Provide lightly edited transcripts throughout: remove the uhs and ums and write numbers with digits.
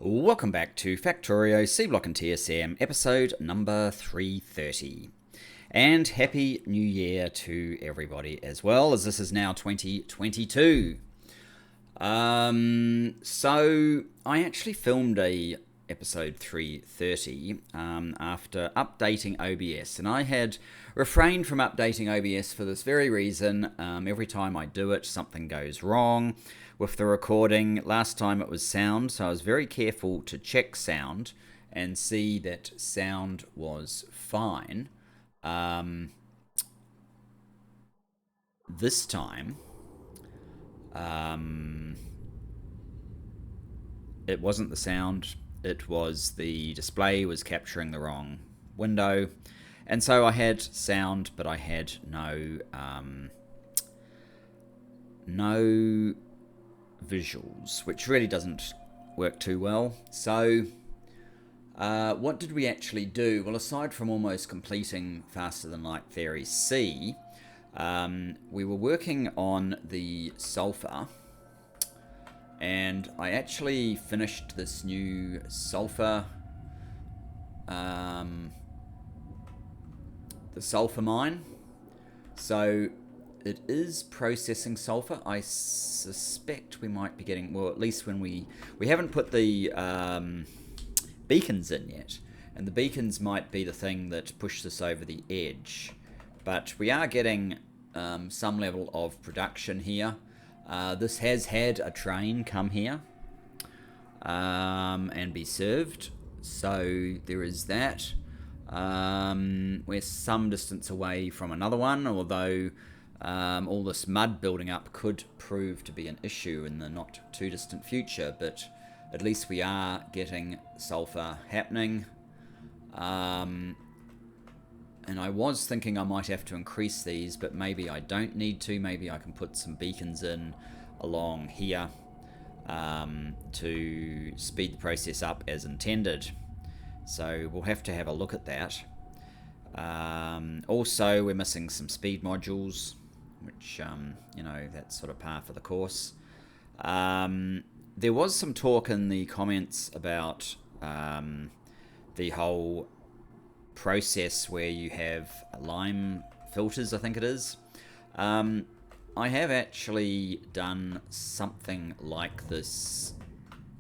Welcome back to Factorio, Seablock and TSM, episode number 330. And Happy New Year to everybody as well, as this is now 2022. So I actually filmed a episode 330 after updating OBS, and I had refrained from updating OBS for this very reason. Every time I do it, something goes wrong with the recording. Last time it was sound, so I was very careful to check sound and see that sound was fine. This time, it wasn't the sound, it was the display was capturing the wrong window, and so I had sound, but I had no visuals, which really doesn't work too well. So what did we actually do? Well, aside from almost completing Faster Than Light Theory C, we were working on the Sulfur, and I actually finished this new Sulfur, the Sulfur mine. So it is processing sulfur. I suspect we might be getting, well, at least when we haven't put the beacons in yet, and the beacons might be the thing that pushes us over the edge, but we are getting some level of production here. This has had a train come here and be served, so there is that. We're some distance away from another one, although all this mud building up could prove to be an issue in the not too distant future, but at least we are getting sulfur happening. And I was thinking I might have to increase these, but maybe I don't need to. Maybe I can put some beacons in along here to speed the process up as intended. So we'll have to have a look at that. Also, we're missing some speed modules, which, that's sort of par for the course. There was some talk in the comments about the whole process where you have lime filters, I think it is. I have actually done something like this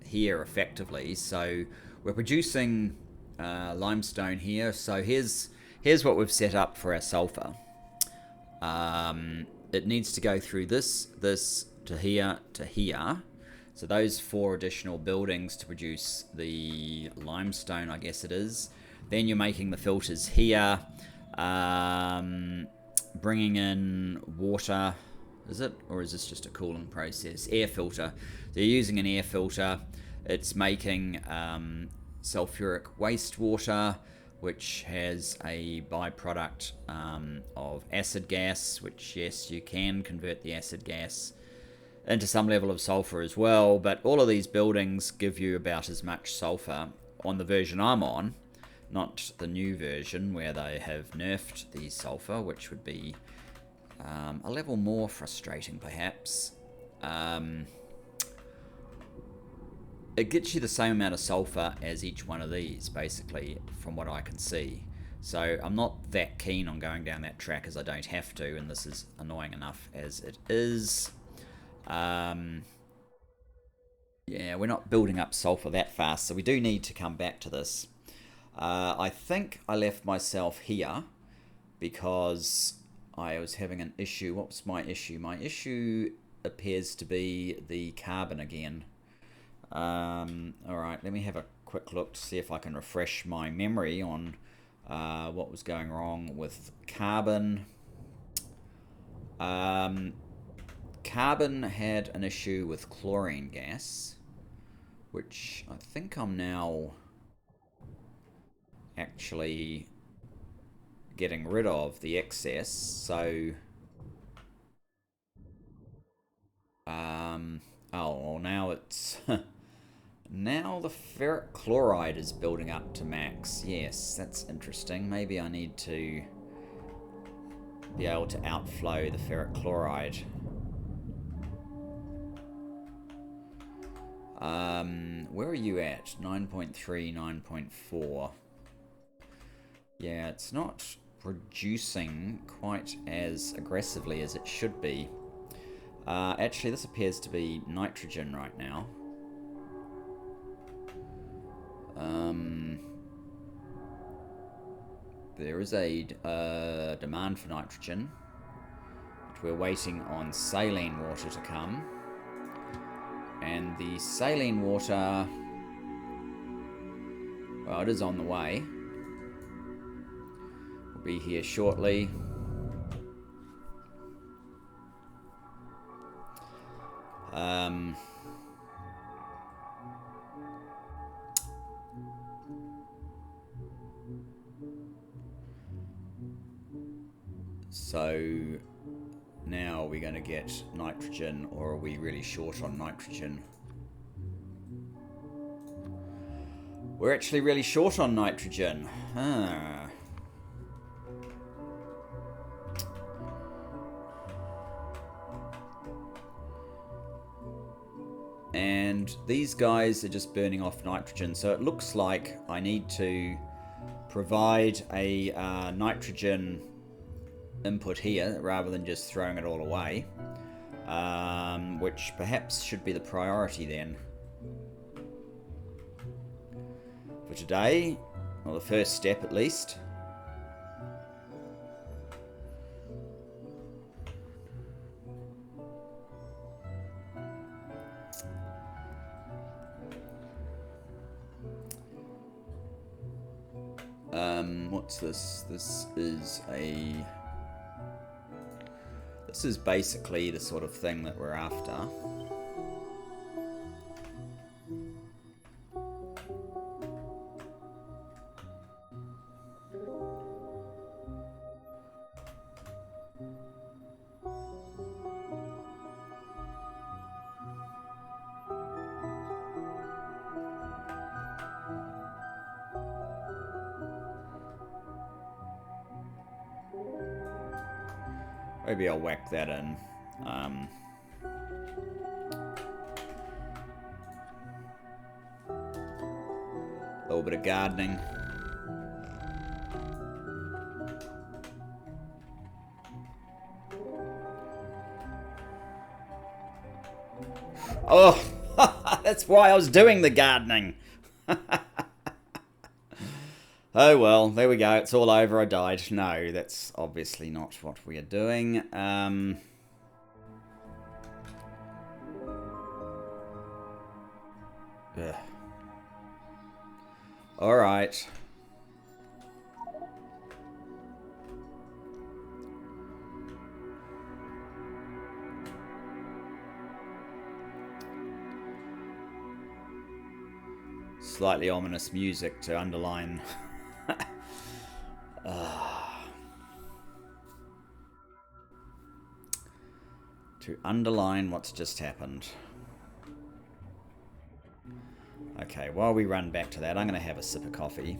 here effectively. So we're producing limestone here. So here's what we've set up for our sulfur. It needs to go through this to here to here. So those 4 additional buildings to produce the limestone, I guess it is. Then you're making the filters here, bringing in water. Is it? Or is this just a cooling process? Air filter. So you're using an air filter. It's making sulfuric wastewater, which has a byproduct of acid gas, which, yes, you can convert the acid gas into some level of sulfur as well. But all of these buildings give you about as much sulfur on the version I'm on, not the new version where they have nerfed the sulfur, which would be a level more frustrating perhaps. It gets you the same amount of sulfur as each one of these, basically, from what I can see. So I'm not that keen on going down that track, as I don't have to, and this is annoying enough as it is. Yeah, we're not building up sulfur that fast, so we do need to come back to this. I think I left myself here because I was having an issue. What was my issue? My issue appears to be the carbon again. Alright, let me have a quick look to see if I can refresh my memory on what was going wrong with carbon. Carbon had an issue with chlorine gas, which I think I'm now actually getting rid of the excess. So well, now it's now the ferric chloride is building up to max. Yes, that's interesting. Maybe I need to be able to outflow the ferric chloride. Where are you at? 9.3, 9.4. Yeah, it's not producing quite as aggressively as it should be. Actually, this appears to be nitrogen right now. There is a demand for nitrogen, but we're waiting on saline water to come. And the saline water, well, it is on the way. We'll be here shortly. So now are we going to get nitrogen, or are we really short on nitrogen? We're actually really short on nitrogen. And these guys are just burning off nitrogen, so it looks like I need to provide a nitrogen input here rather than just throwing it all away, which perhaps should be the priority then for today, or the first step at least. What's this? This is basically the sort of thing that we're after. Maybe I'll whack that in. A little bit of gardening. Oh, that's why I was doing the gardening. Oh well, there we go. It's all over. I died. No, that's obviously not what we are doing. All right. Slightly ominous music to underline. To underline what's just happened. Okay, while we run back to that, I'm going to have a sip of coffee.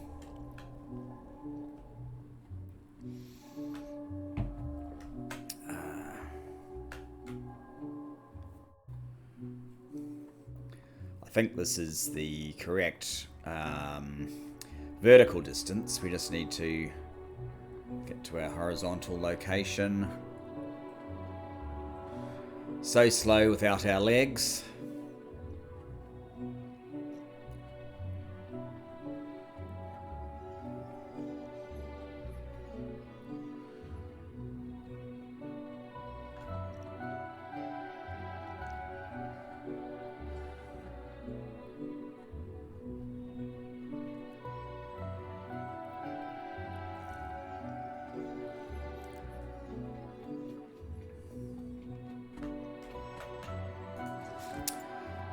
I think this is the correct vertical distance. We just need to get to our horizontal location. So slow without our legs.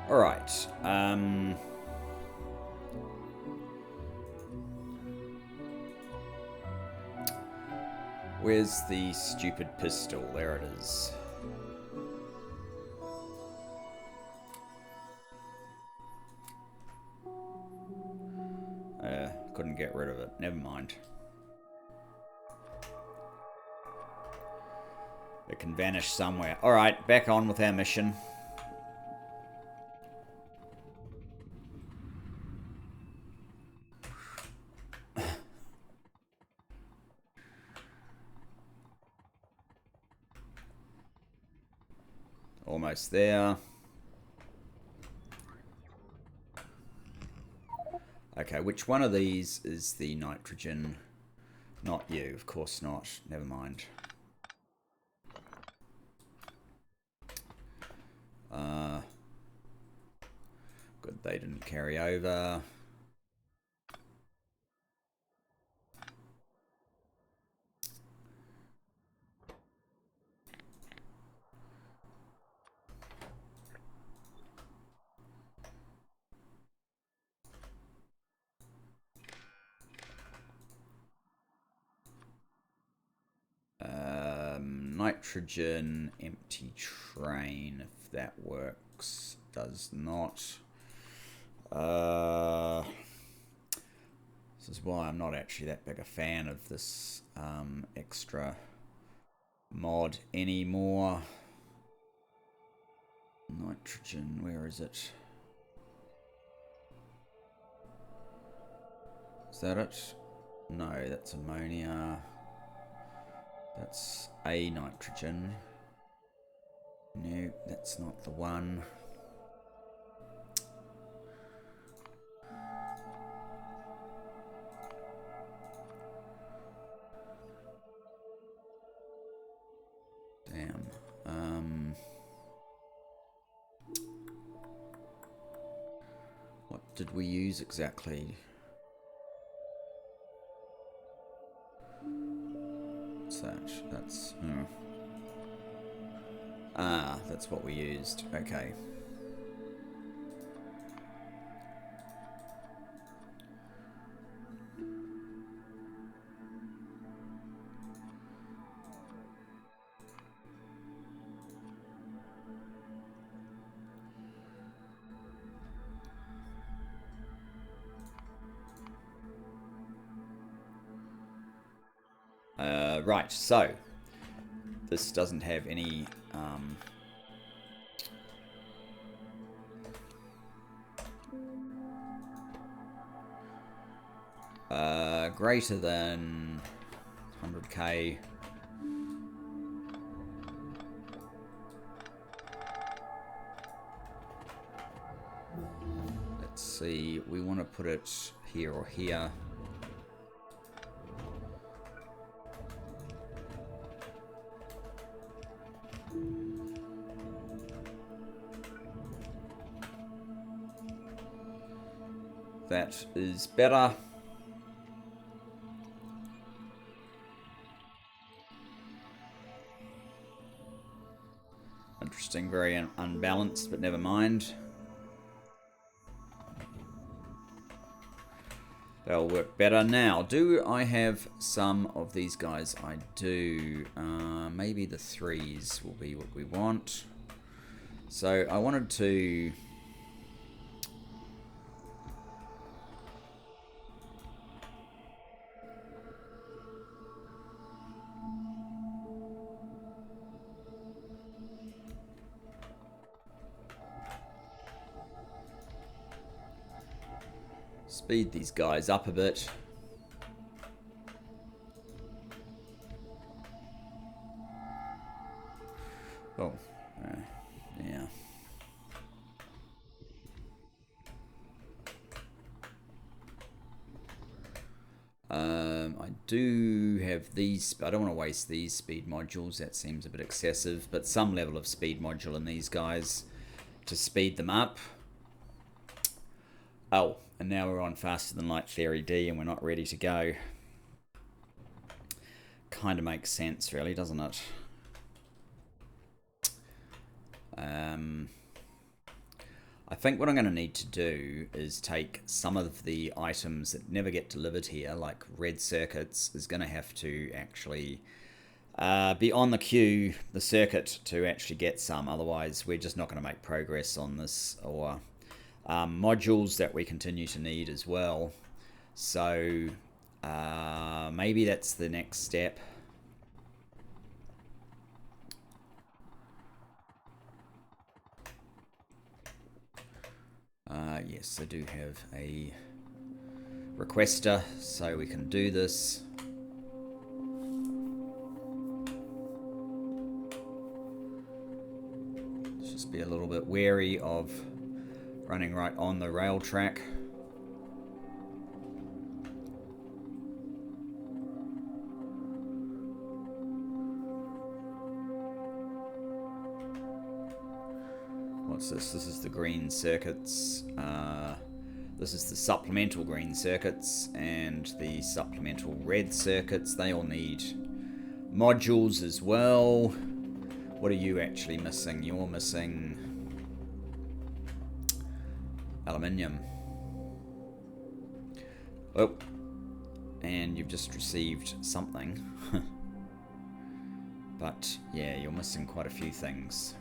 All right. Where's the stupid pistol? There it is. Couldn't get rid of it. Never mind. It can vanish somewhere. All right, back on with our mission. price there. Okay, which one of these is the nitrogen? Not you, of course not. Never mind. Good, they didn't carry over. Nitrogen, empty train, if that works. Does not. This is why I'm not actually that big a fan of this extra mod anymore. Nitrogen, where is it? Is that it? No, that's ammonia. That's a nitrogen. No, that's not the one. Damn. What did we use exactly? What's that? That's... Ah, that's what we used. Okay. Right, so this doesn't have any greater than 100k. Let's see, we want to put it here or here. That is better. Interesting, very unbalanced, but never mind. That'll work better. Now, do I have some of these guys? I do. Maybe the 3s will be what we want. So I wanted to... speed these guys up a bit. Oh, yeah. I do have these, but I don't want to waste these speed modules. That seems a bit excessive, but some level of speed module in these guys to speed them up. Oh, and now we're on faster than light theory D and we're not ready to go. Kind of makes sense, really, doesn't it? I think what I'm going to need to do is take some of the items that never get delivered here, like red circuits, is going to have to actually be on the queue, the circuit, to actually get some. Otherwise, we're just not going to make progress on this, or modules that we continue to need as well. So maybe that's the next step. Yes, I do have a requester, so we can do this. Let's just be a little bit wary of running right on the rail track. What's this? This is the green circuits. This is the supplemental green circuits and the supplemental red circuits. They all need modules as well. What are you actually missing? You're missing aluminium. Oh, and you've just received something. But yeah, you're missing quite a few things.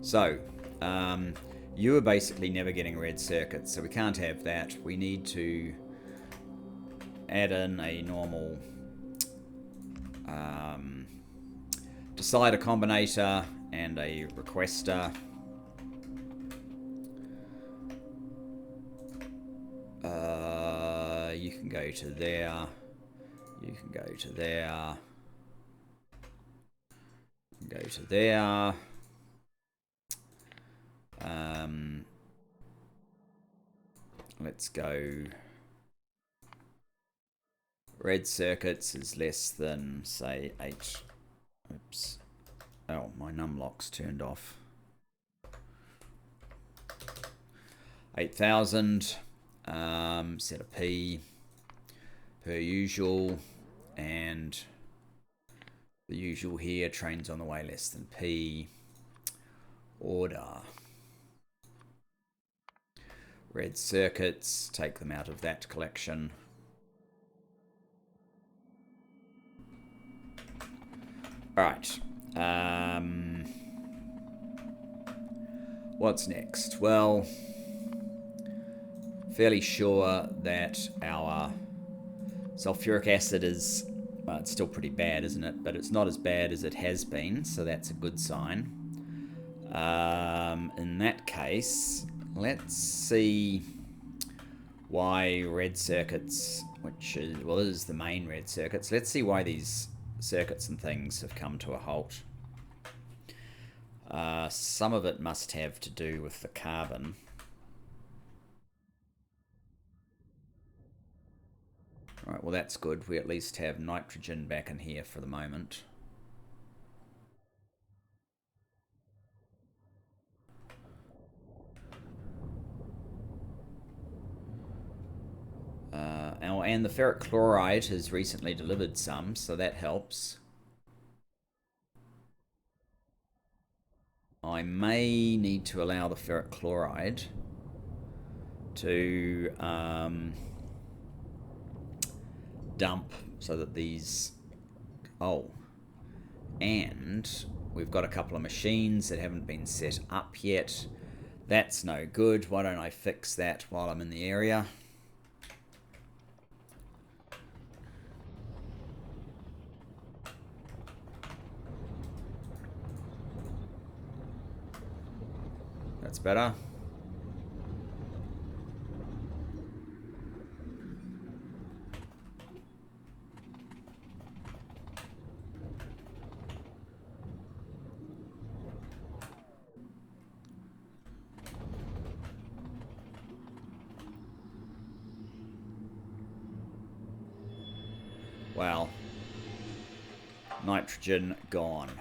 So, you are basically never getting red circuits, so we can't have that. We need to add in a normal decider combinator and a requester. You can go to there. You can go to there. You can go to there. Let's go. Red circuits is less than, say, 8. Oops. Oh, my numlock's turned off. 8,000. Set a P per usual, and the usual here, trains on the way less than P. Order. Red circuits, take them out of that collection. Alright. What's next? Well, fairly sure that our sulfuric acid is, well, it's still pretty bad, isn't it? But it's not as bad as it has been, so that's a good sign. In that case, let's see why red circuits, which is, well, this is the main red circuits. Let's see why these circuits and things have come to a halt. Some of it must have to do with the carbon. Alright, well that's good. We at least have nitrogen back in here for the moment. And the ferric chloride has recently delivered some, so that helps. I may need to allow the ferric chloride to dump so that these... Oh. And we've got a couple of machines that haven't been set up yet. That's no good. Why don't I fix that while I'm in the area? That's better. Well, nitrogen gone.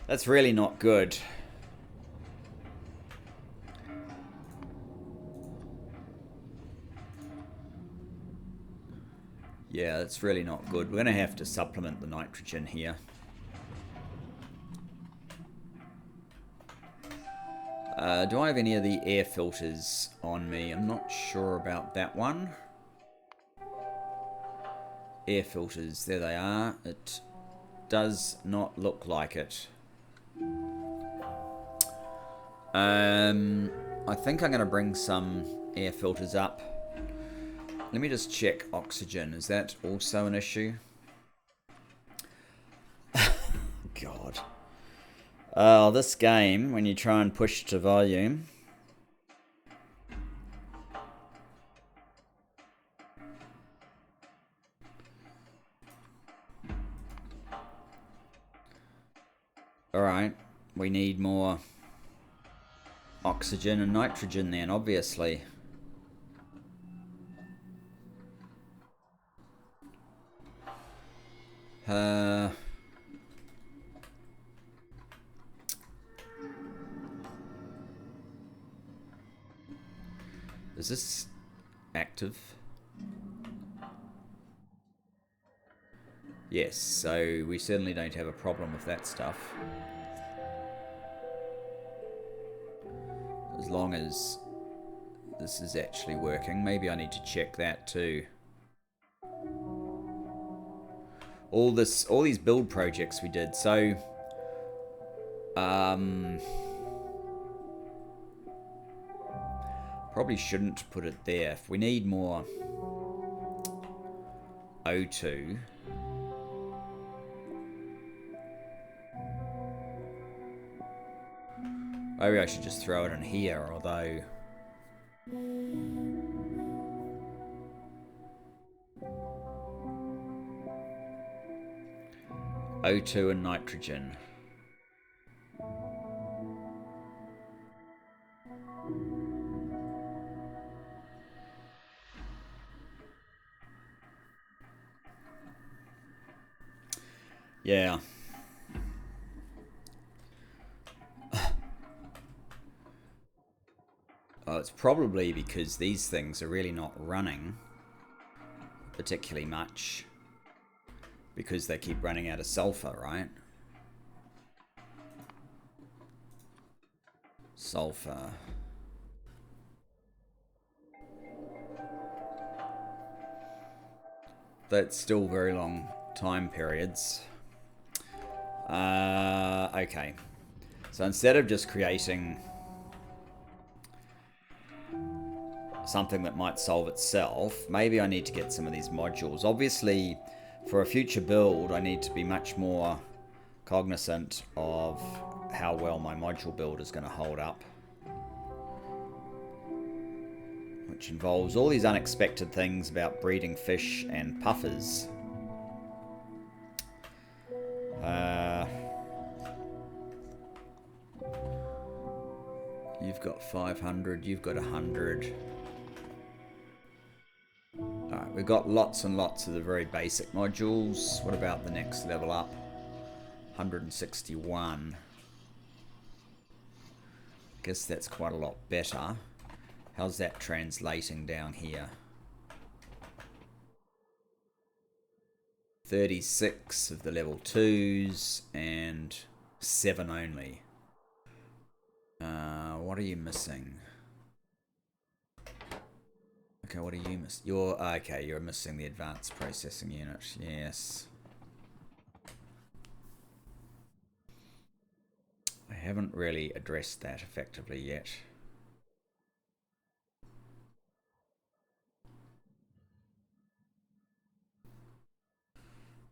That's really not good. Yeah, that's really not good. We're going to have to supplement the nitrogen here. Do I have any of the air filters on me? I'm not sure about that one. Air filters, there they are. It does not look like it. I think I'm going to bring some air filters up. Let me just check oxygen. Is that also an issue? God. This game, when you try and push to volume... Alright, we need more oxygen and nitrogen then, obviously. Is this active? Yes, so we certainly don't have a problem with that stuff. As long as this is actually working. Maybe I need to check that too. All these build projects we did, so probably shouldn't put it there. If we need more O2, maybe I should just throw it in here, although O2 and nitrogen. Yeah. Oh, it's probably because these things are really not running particularly much because they keep running out of sulfur, right? Sulfur. That's still very long time periods. Okay. So instead of just creating something that might solve itself, maybe I need to get some of these modules. Obviously, for a future build, I need to be much more cognizant of how well my module build is going to hold up. Which involves all these unexpected things about breeding fish and puffers. You've got 500, you've got 100. Alright, we've got lots and lots of the very basic modules. What about the next level up? 161. Guess that's quite a lot better. How's that translating down here? 36 of the level 2s and 7 only. What are you missing? Okay, what are you missing? You're missing the advanced processing unit. Yes. I haven't really addressed that effectively yet.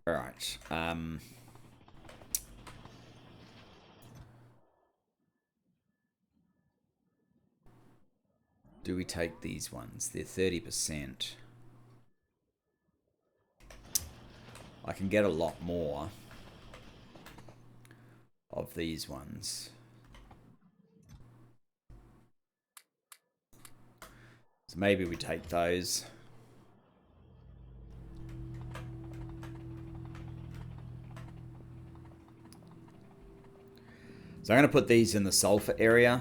Alright. Do we take these ones? They're 30%. I can get a lot more of these ones. So maybe we take those. So I'm going to put these in the sulfur area.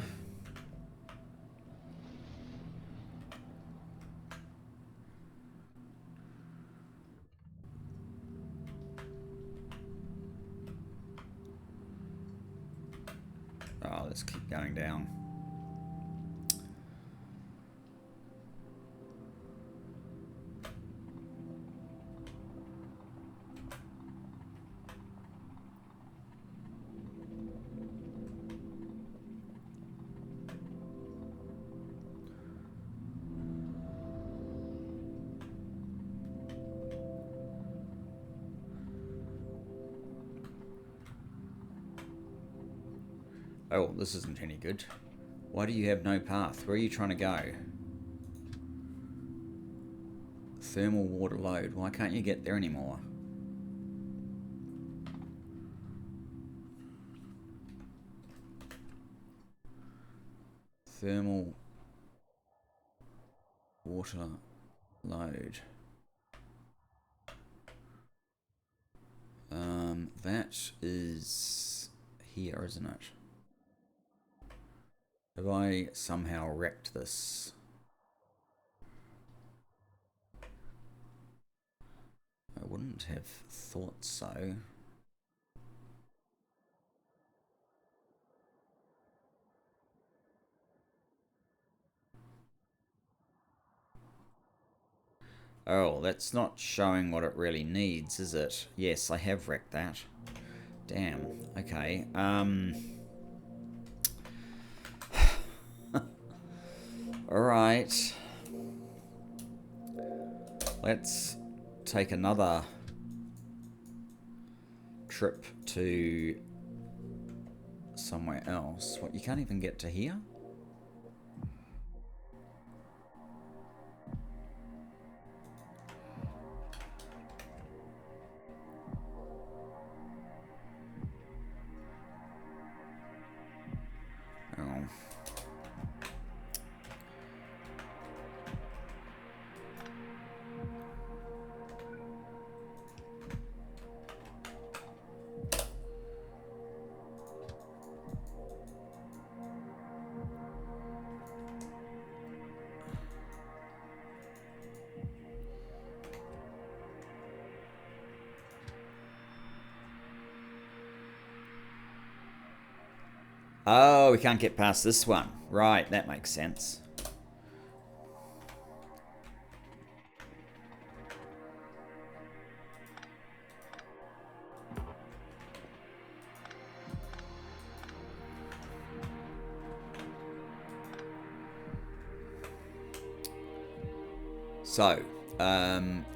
Oh, let's keep going down. Oh, this isn't any good. Why do you have no path? Where are you trying to go? Thermal water load. Why can't you get there anymore? Thermal water load. That is here, isn't it? Have I somehow wrecked this? I wouldn't have thought so. Oh, that's not showing what it really needs, is it? Yes, I have wrecked that. Damn. Okay. Alright. Let's take another trip to somewhere else. What, you can't even get to here? Oh. Oh, we can't get past this one. Right, that makes sense. So,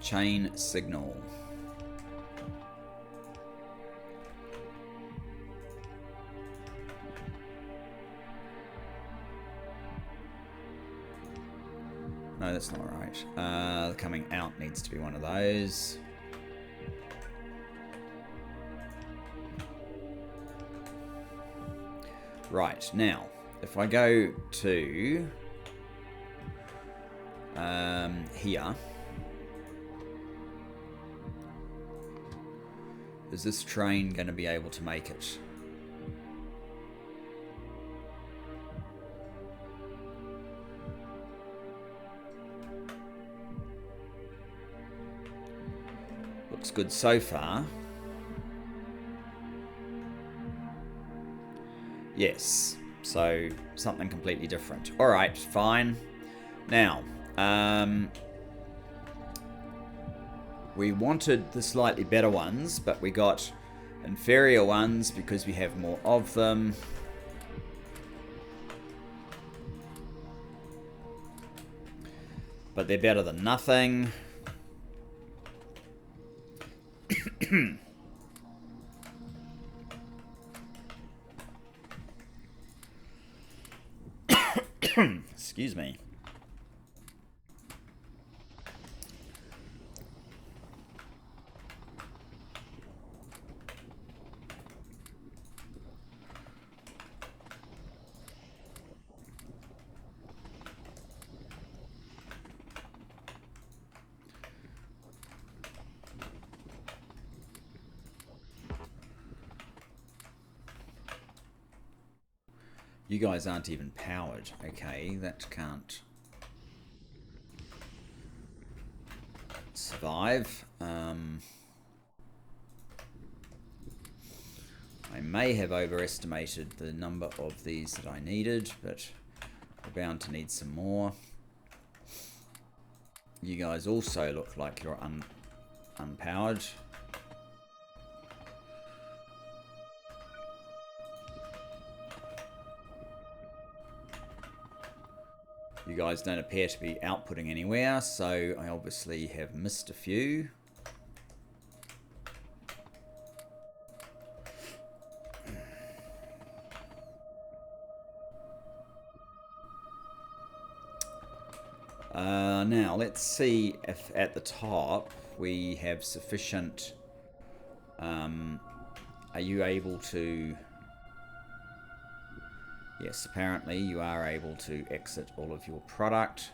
chain signal. No, that's not right. Coming out needs to be one of those. Right, now, if I go to here, is this train going to be able to make it? Looks good so far. Yes, so something completely different. Alright, fine. Now, we wanted the slightly better ones, but we got inferior ones because we have more of them. But they're better than nothing. Excuse me. You guys aren't even powered. Okay, that can't survive. I may have overestimated the number of these that I needed, but we're bound to need some more. You guys also look like you're unpowered. You guys don't appear to be outputting anywhere, so I obviously have missed a few. Now, let's see if at the top we have sufficient... are you able to... Yes, apparently you are able to exit all of your product.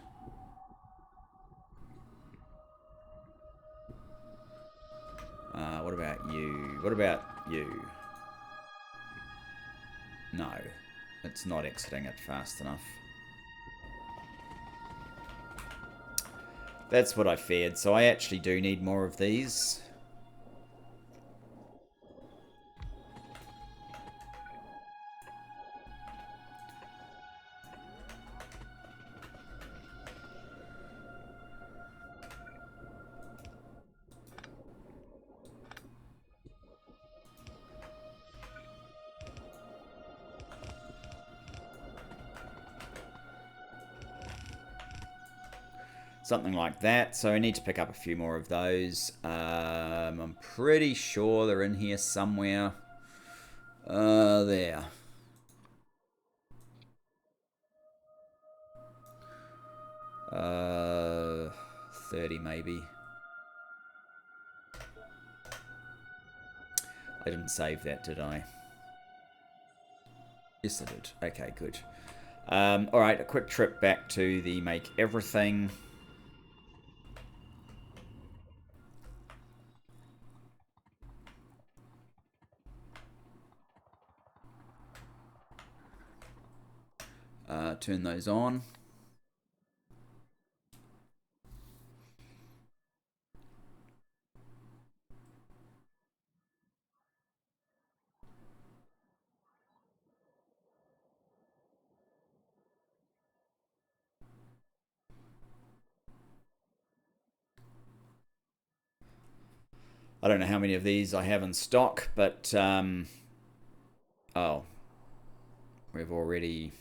What about you? What about you? No, it's not exiting it fast enough. That's what I feared, so I actually do need more of these. Something like that. So I need to pick up a few more of those. I'm pretty sure they're in here somewhere. There. Uh, 30 maybe. I didn't save that, did I? Yes, I did. Okay, good. Alright, a quick trip back to the make everything. Turn those on. I don't know how many of these I have in stock, but oh, we've already...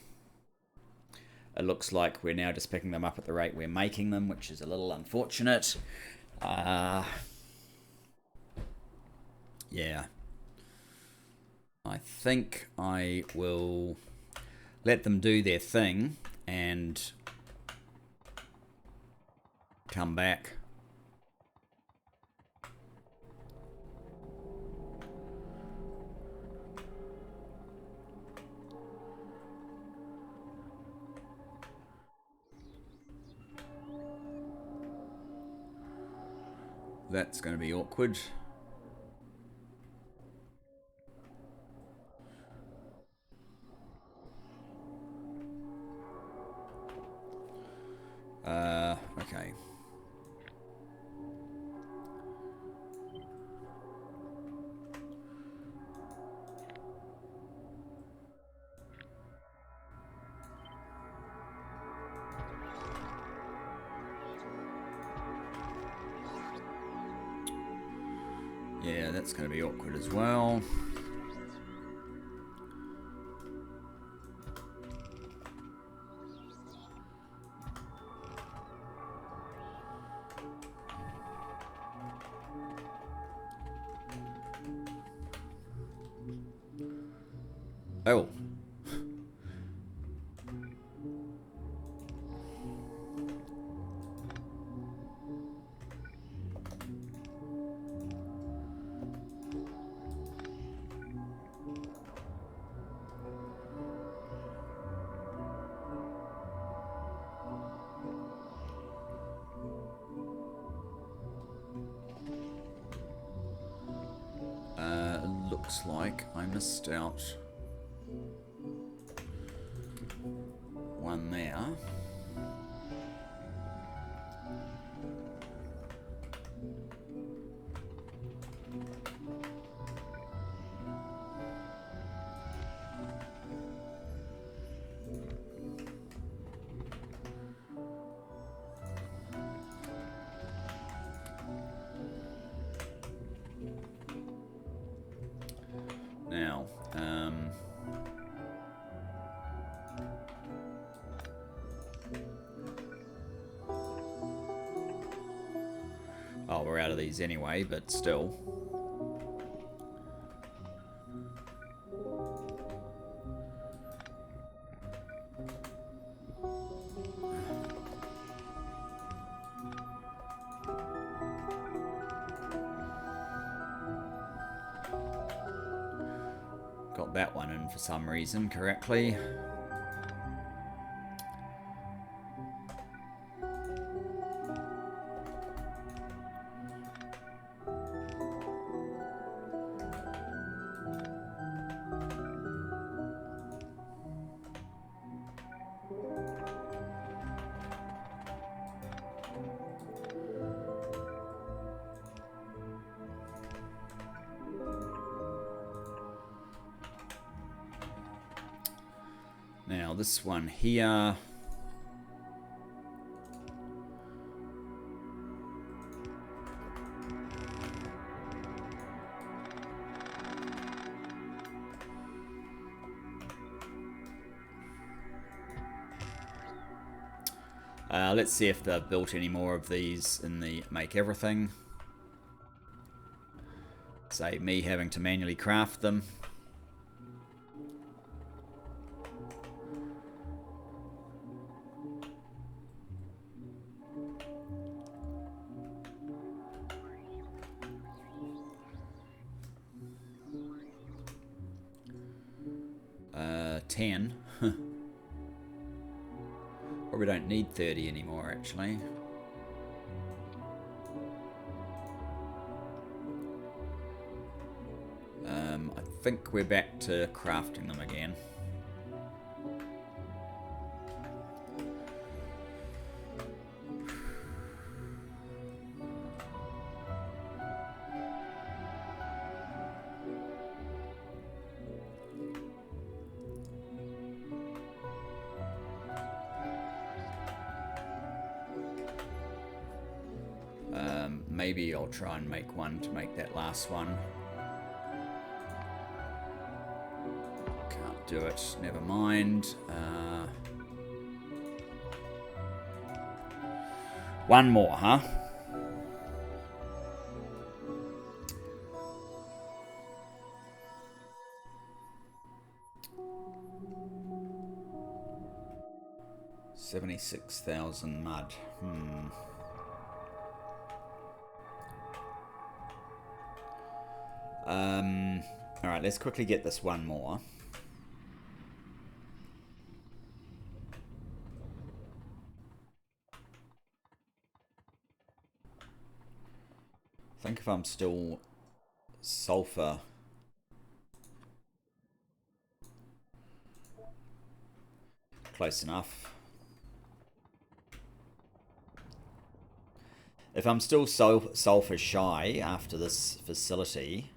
It looks like we're now just picking them up at the rate we're making them, which is a little unfortunate. Yeah. I think I will let them do their thing and come back. That's going to be awkward. Okay. Yeah, that's going to be awkward as well. Oh. Looks like I missed out one there. Now, oh, we're out of these anyway, but still. got that one in for some reason correctly. Now this one here, let's see if they've built any more of these in the make everything. Save me having to manually craft them. $10. Probably don't need 30 anymore, actually. I think we're back to crafting them again. Maybe I'll try and make one to make that last one. Can't do it, never mind. One more, huh? $76,000 mud. Alright, let's quickly get this one more. I think if I'm still sulfur. Close enough. If I'm still sulfur shy after this facility,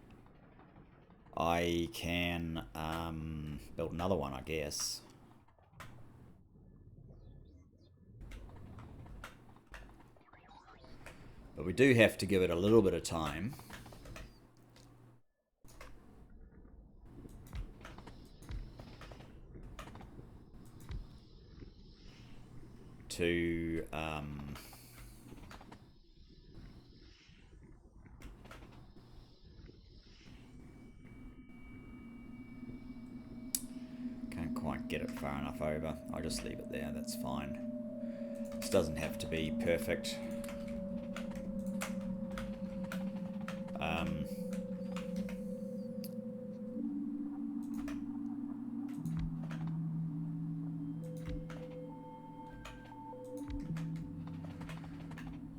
I can build another one, I guess. But we do have to give it a little bit of time. To can't quite get it far enough over. I'll just leave it there, that's fine. This doesn't have to be perfect.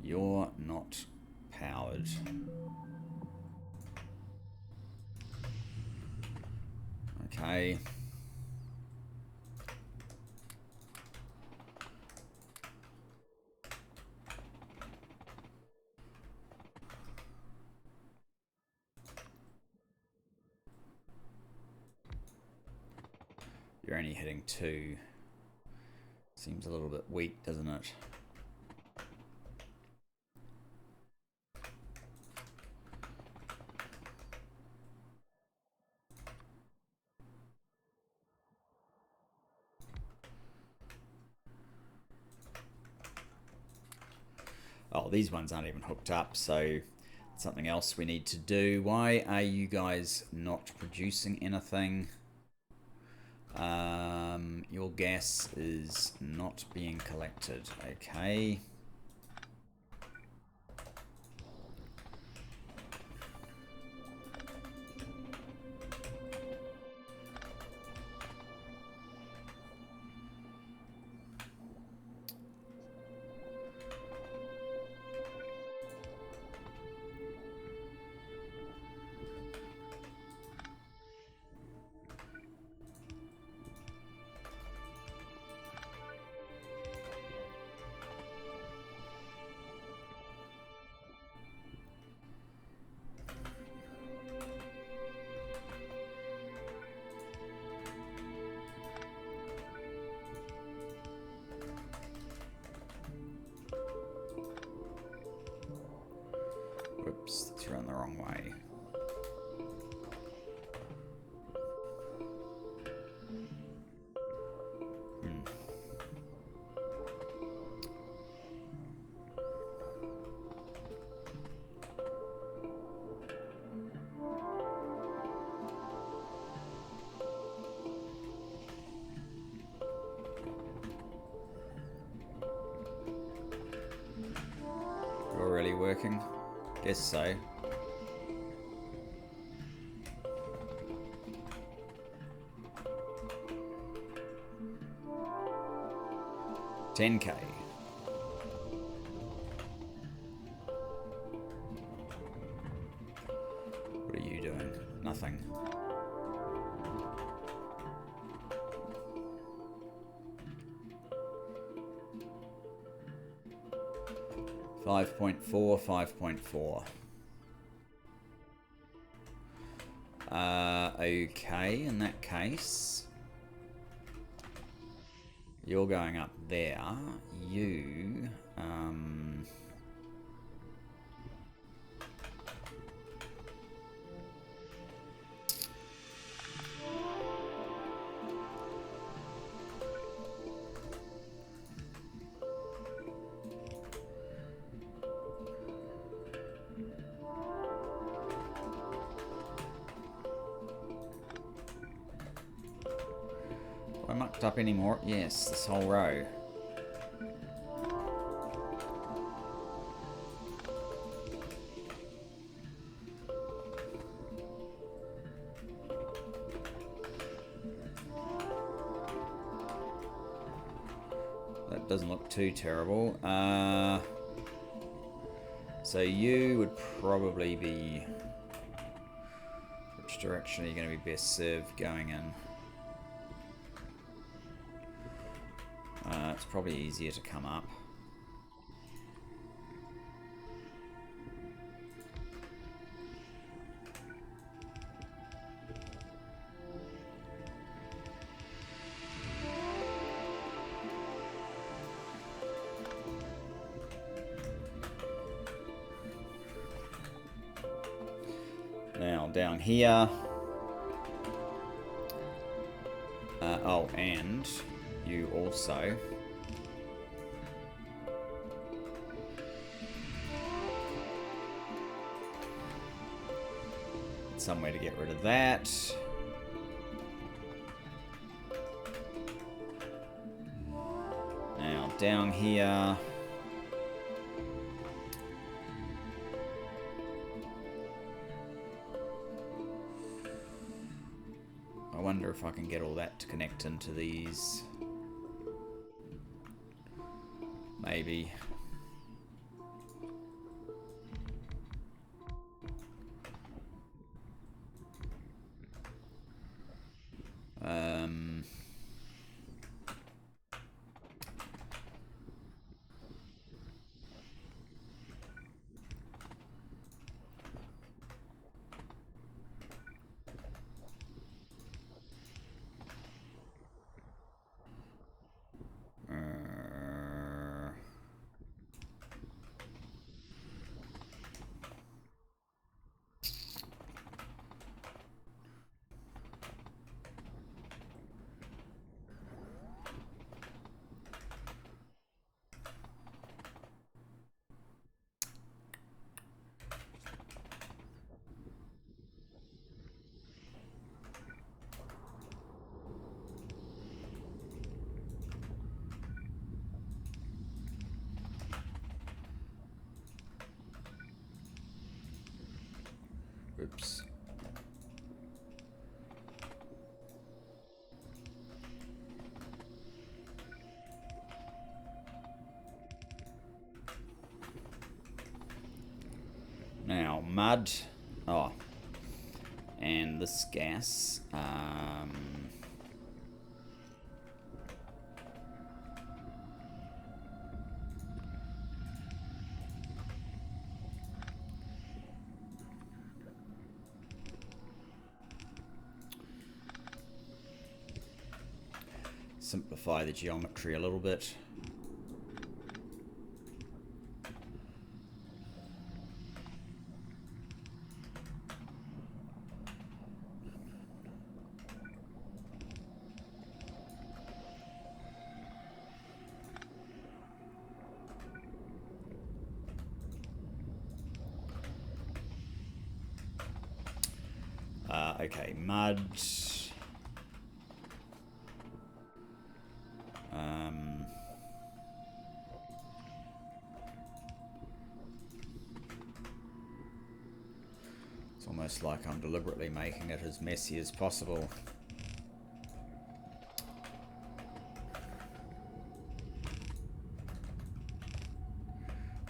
You're not powered. Okay. You're only hitting 2. Seems a little bit weak, doesn't it? Oh, these ones aren't even hooked up, so something else we need to do. Why are you guys not producing anything? Your gas is not being collected. Okay. It's run the wrong way. Really working? Guess so. $10K. What are you doing? Nothing. $5.4, $5.4. Okay, in that case, you're going up there. You, I mucked up anymore? Yes, this whole row. That doesn't look too terrible. So you would probably be... Which direction are you going to be best served going in? It's probably easier to come up. Now down here. Oh, and you also somewhere to get rid of that. Now down here. I wonder if I can get all that to connect into these. Maybe. Oops. Now, mud. Oh. And this gas. Simplify the geometry a little bit. Okay, mud. It's almost like I'm deliberately making it as messy as possible.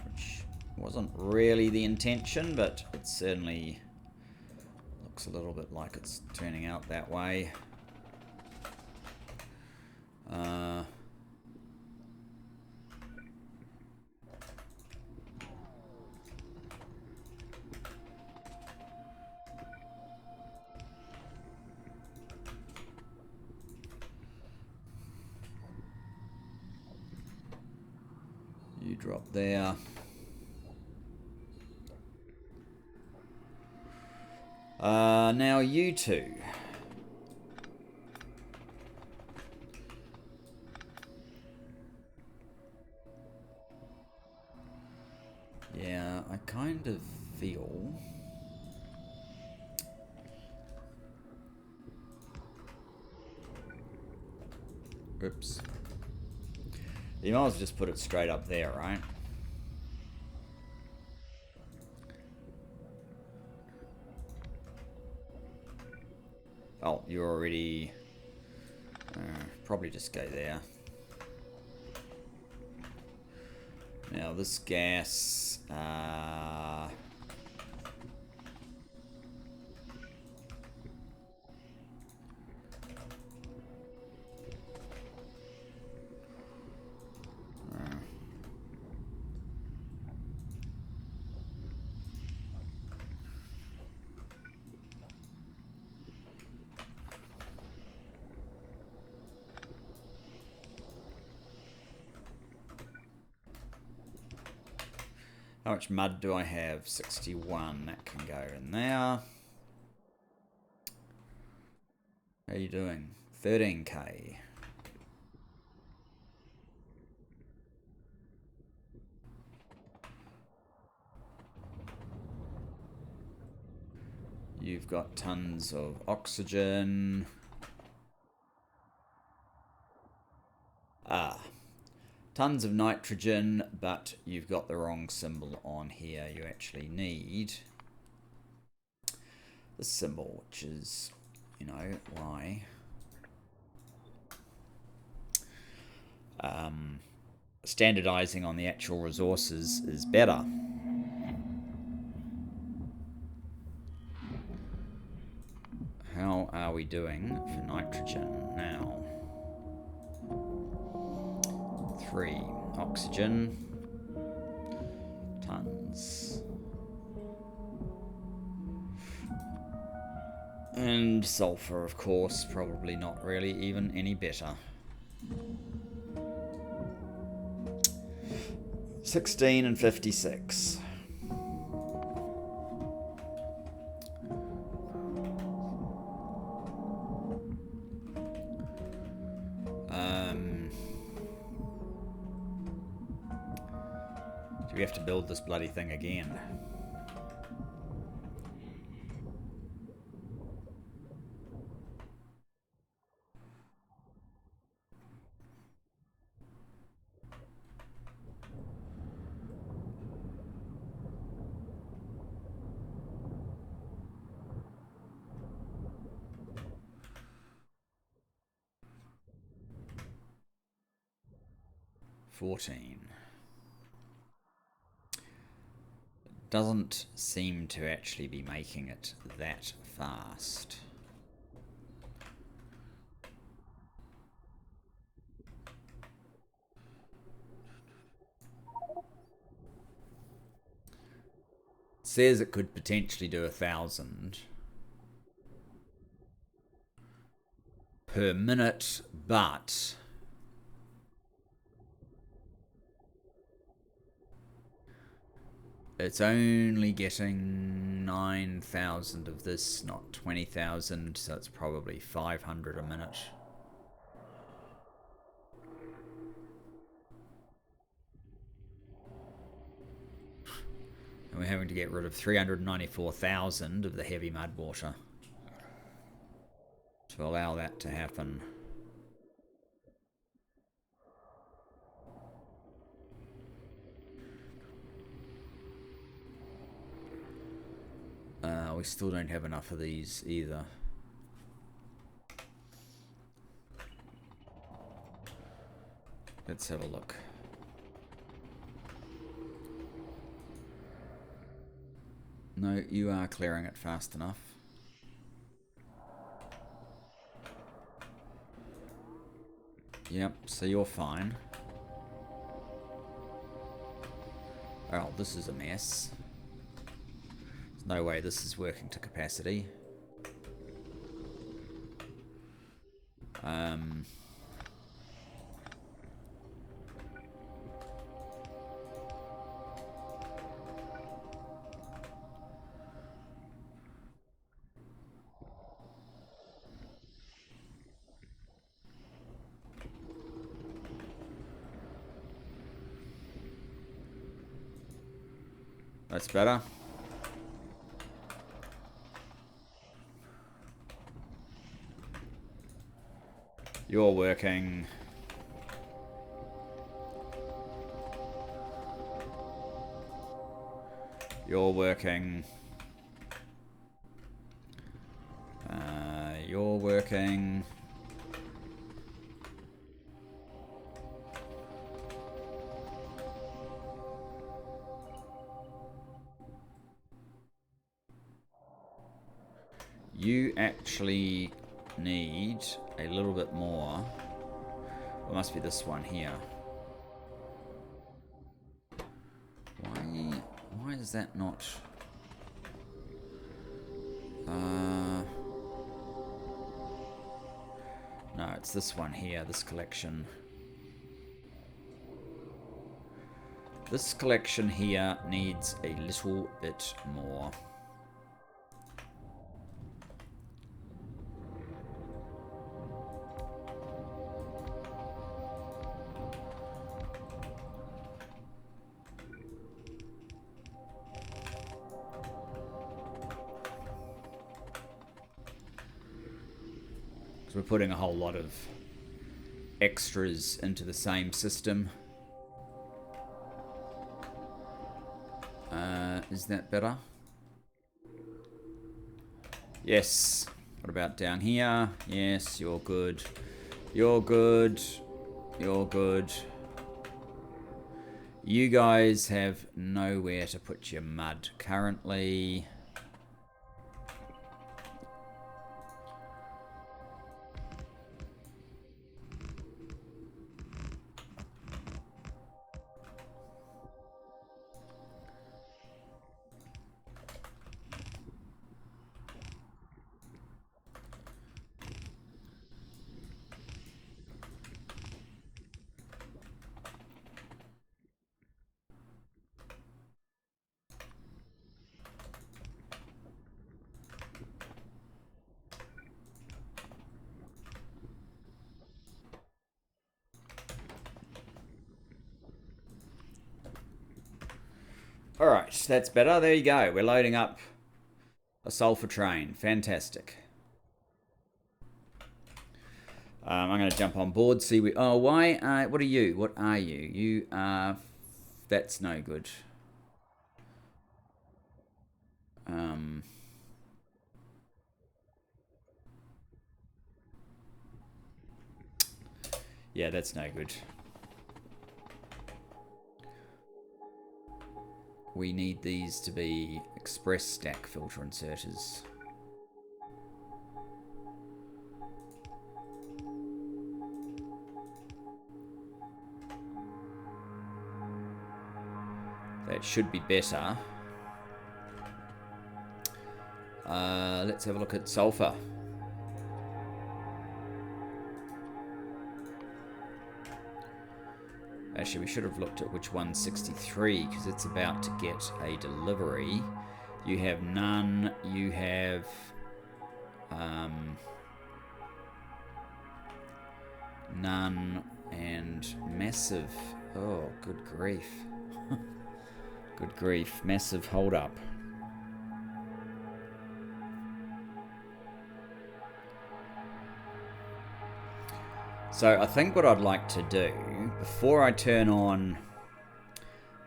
Which wasn't really the intention, but it certainly looks a little bit like it's turning out that way. You drop there. Now you two. Yeah, I kind of feel... Oops. You might as well just put it straight up there, right? Oh, you're already... probably just go there. Now this gas... How much mud do I have? 61. That can go in there. How are you doing? 13k. You've got tons of oxygen. Tons of nitrogen, but you've got the wrong symbol on here. You actually need the symbol, which is, you know, why. Standardizing on the actual resources is better. How are we doing for nitrogen now? 3 oxygen tons, and sulfur, of course, probably not really even any better. 16 and 56. Do we have to build this bloody thing again? Doesn't seem to actually be making it that fast. It says it could potentially do 1,000 per minute, but it's only getting 9,000 of this, not 20,000, so it's probably 500 a minute. And we're having to get rid of 394,000 of the heavy mud water. to allow that to happen. We still don't have enough of these either. Let's have a look. No, you are clearing it fast enough. Yep, so you're fine. Oh, this is a mess. There's no way this is working to capacity. That's better. You're working. You're working. You're working. You actually need a little bit more. It must be this one here. Why is that not? No, it's this one here, this collection. This collection here needs a little bit more. We're putting a whole lot of extras into the same system. Is that better? Yes. What about down here? Yes, you're good. You're good. You're good. You guys have nowhere to put your mud currently. Alright, that's better. There you go. We're loading up a sulfur train. Fantastic. I'm going to jump on board, see we... Oh, why? What are you? What are you? You are... That's no good. Yeah, that's no good. We need these to be express stack filter inserters. That should be better. Let's have a look at sulfur. Actually, we should have looked at which one's 63, because it's about to get a delivery. You have none. You have... none and massive. Oh, good grief. Good grief. Massive hold up. So I think what I'd like to do, before I turn on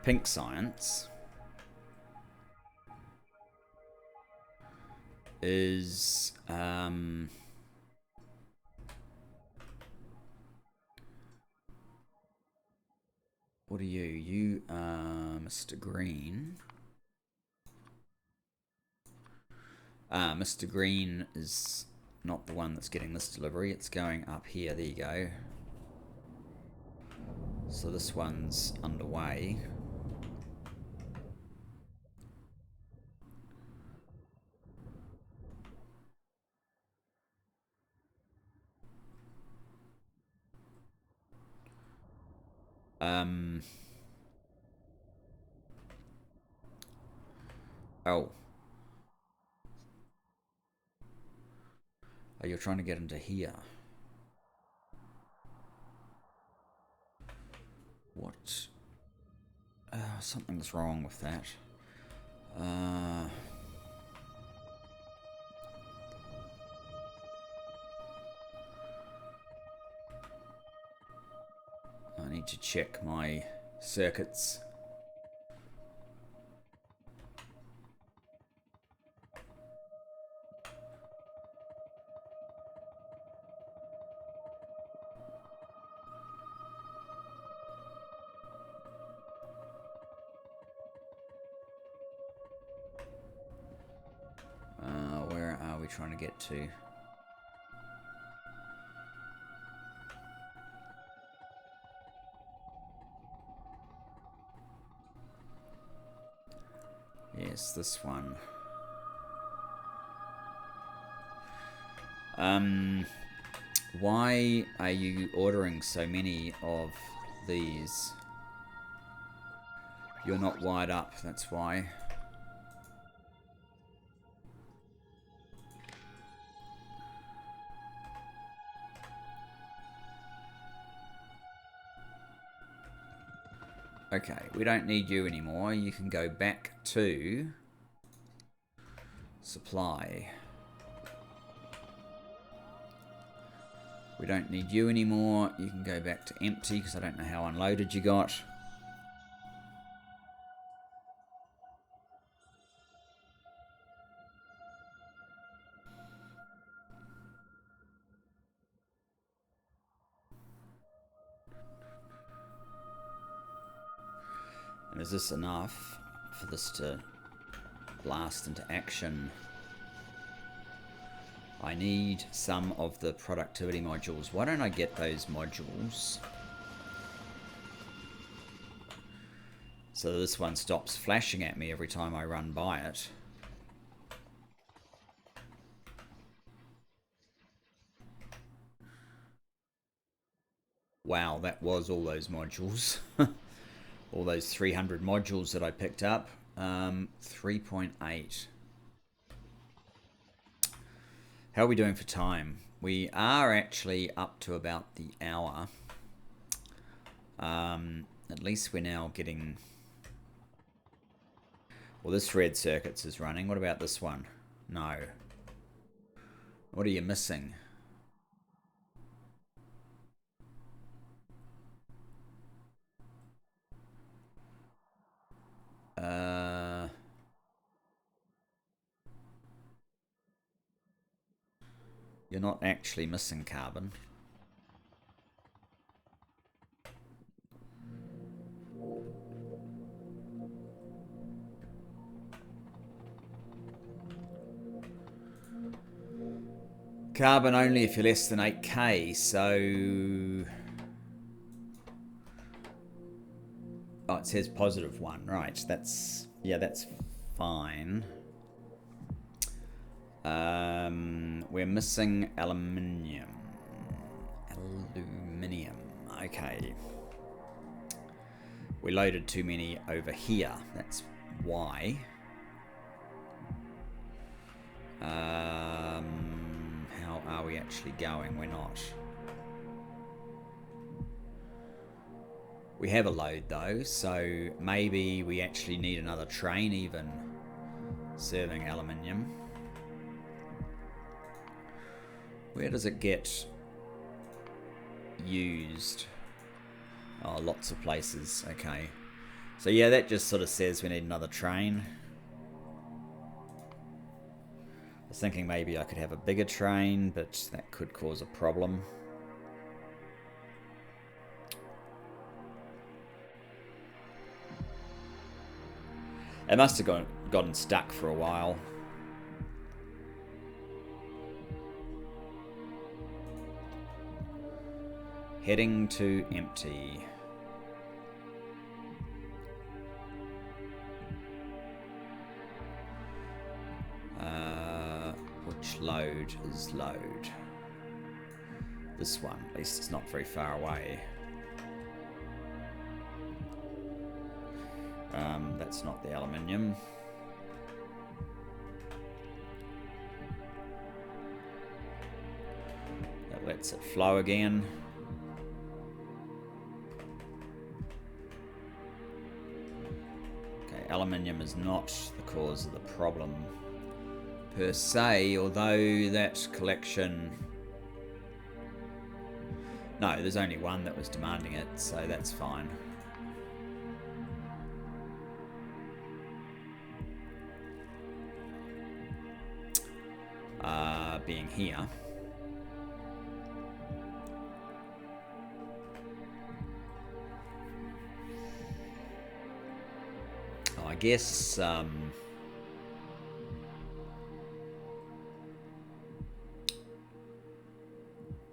Pink Science, is what are you? You are Mr. Green. Mr. Green is not the one that's getting this delivery. It's going up here. There you go. So this one's underway. Oh. Oh, you're trying to get into here. What? Something's wrong with that. I need to check my circuits. Where are we trying to get to? Yes, this one. Why are you ordering so many of these? You're not wired up, that's why. Okay, we don't need you anymore. You can go back to supply. We don't need you anymore. You can go back to empty because I don't know how unloaded you got. And is this enough for this to blast into action? I need some of the productivity modules. Why don't I get those modules? So this one stops flashing at me every time I run by it. Wow, that was all those modules. All those 300 modules that I picked up. 3.8. How are we doing for time? We are actually up to about the hour. At least we're now getting... Well, this red circuits is running. What about this one? No. What are you missing? You're not actually missing carbon. Carbon only if you're less than 8k, so... Oh, it says +1, right. That's... Yeah, that's fine. We're missing aluminium. Aluminium. Okay. We loaded too many over here. That's why. How are we actually going? We're not. We have a load though, so maybe we actually need another train even serving aluminium. Where does it get? used. Oh, lots of places. Okay. So yeah, that just sort of says we need another train. I was thinking maybe I could have a bigger train, but that could cause a problem. It must have gotten stuck for a while. Heading to empty. Which load is load? This one, at least it's not very far away. That's not the aluminium. That lets it flow again. Okay, aluminium is not the cause of the problem per se, although that collection... No, there's only one that was demanding it, so that's fine. Being here. Oh, I guess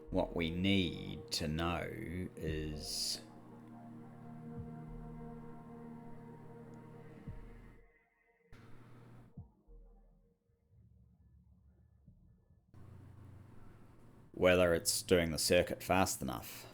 what we need to know is whether it's doing the circuit fast enough.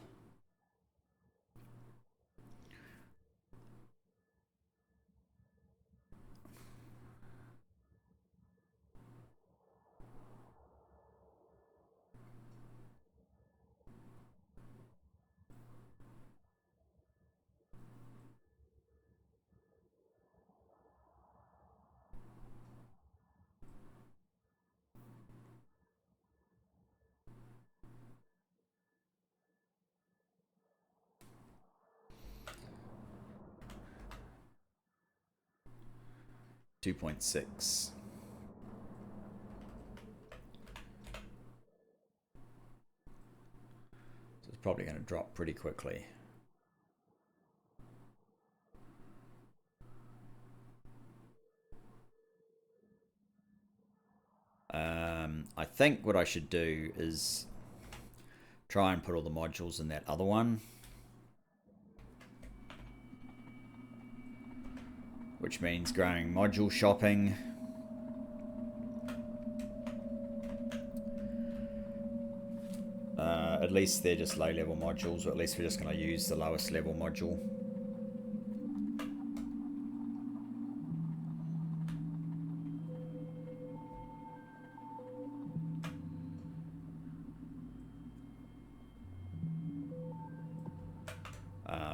.6. So it's probably going to drop pretty quickly. I think what I should do is try and put all the modules in that other one, which means growing module shopping. At least they're just low-level modules, or at least we're just going to use the lowest level module.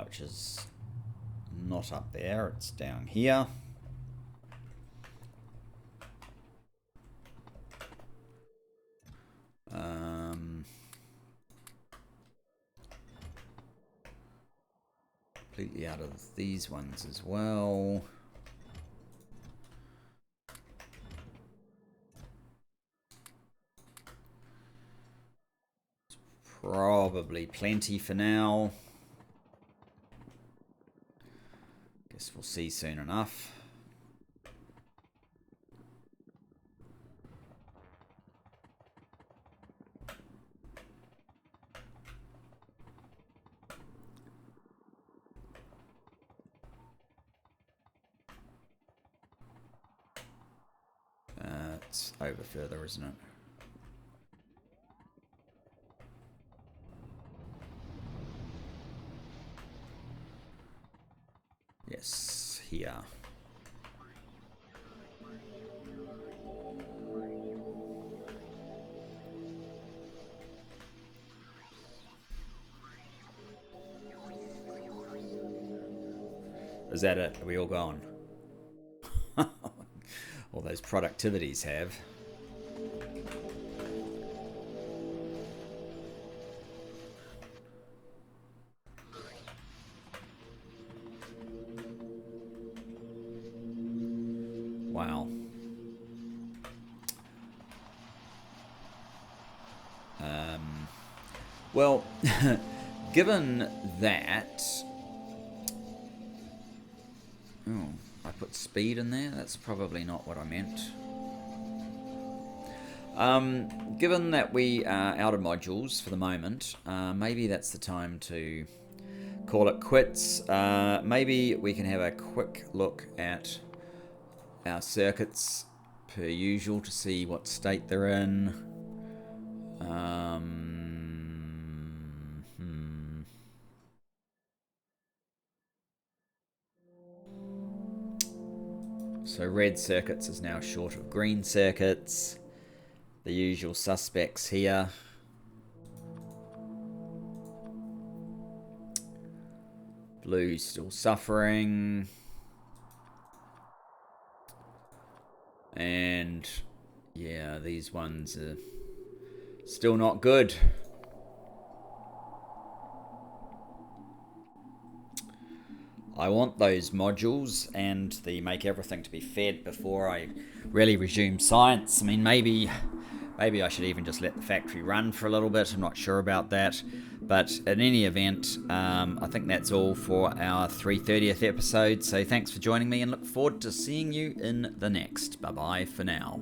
Which is not up there, it's down here. Completely out of these ones as well. It's probably plenty for now. Guess we'll see soon enough. It's over further, isn't it? Yes, here. Is that it? Are we all gone? All those productivities have. Wow. Well, given that... Oh, I put speed in there? That's probably not what I meant. Given that we are out of modules for the moment, maybe that's the time to call it quits. Maybe we can have a quick look at our circuits per usual to see what state they're in. So red circuits is now short of green circuits. The usual suspects here. Blue's still suffering. And yeah, these ones are still not good. I want those modules and the make everything to be fed before I really resume science. I mean, maybe I should even just let the factory run for a little bit. I'm not sure about that. But in any event, I think that's all for our 330th episode. So thanks for joining me and look forward to seeing you in the next. Bye-bye for now.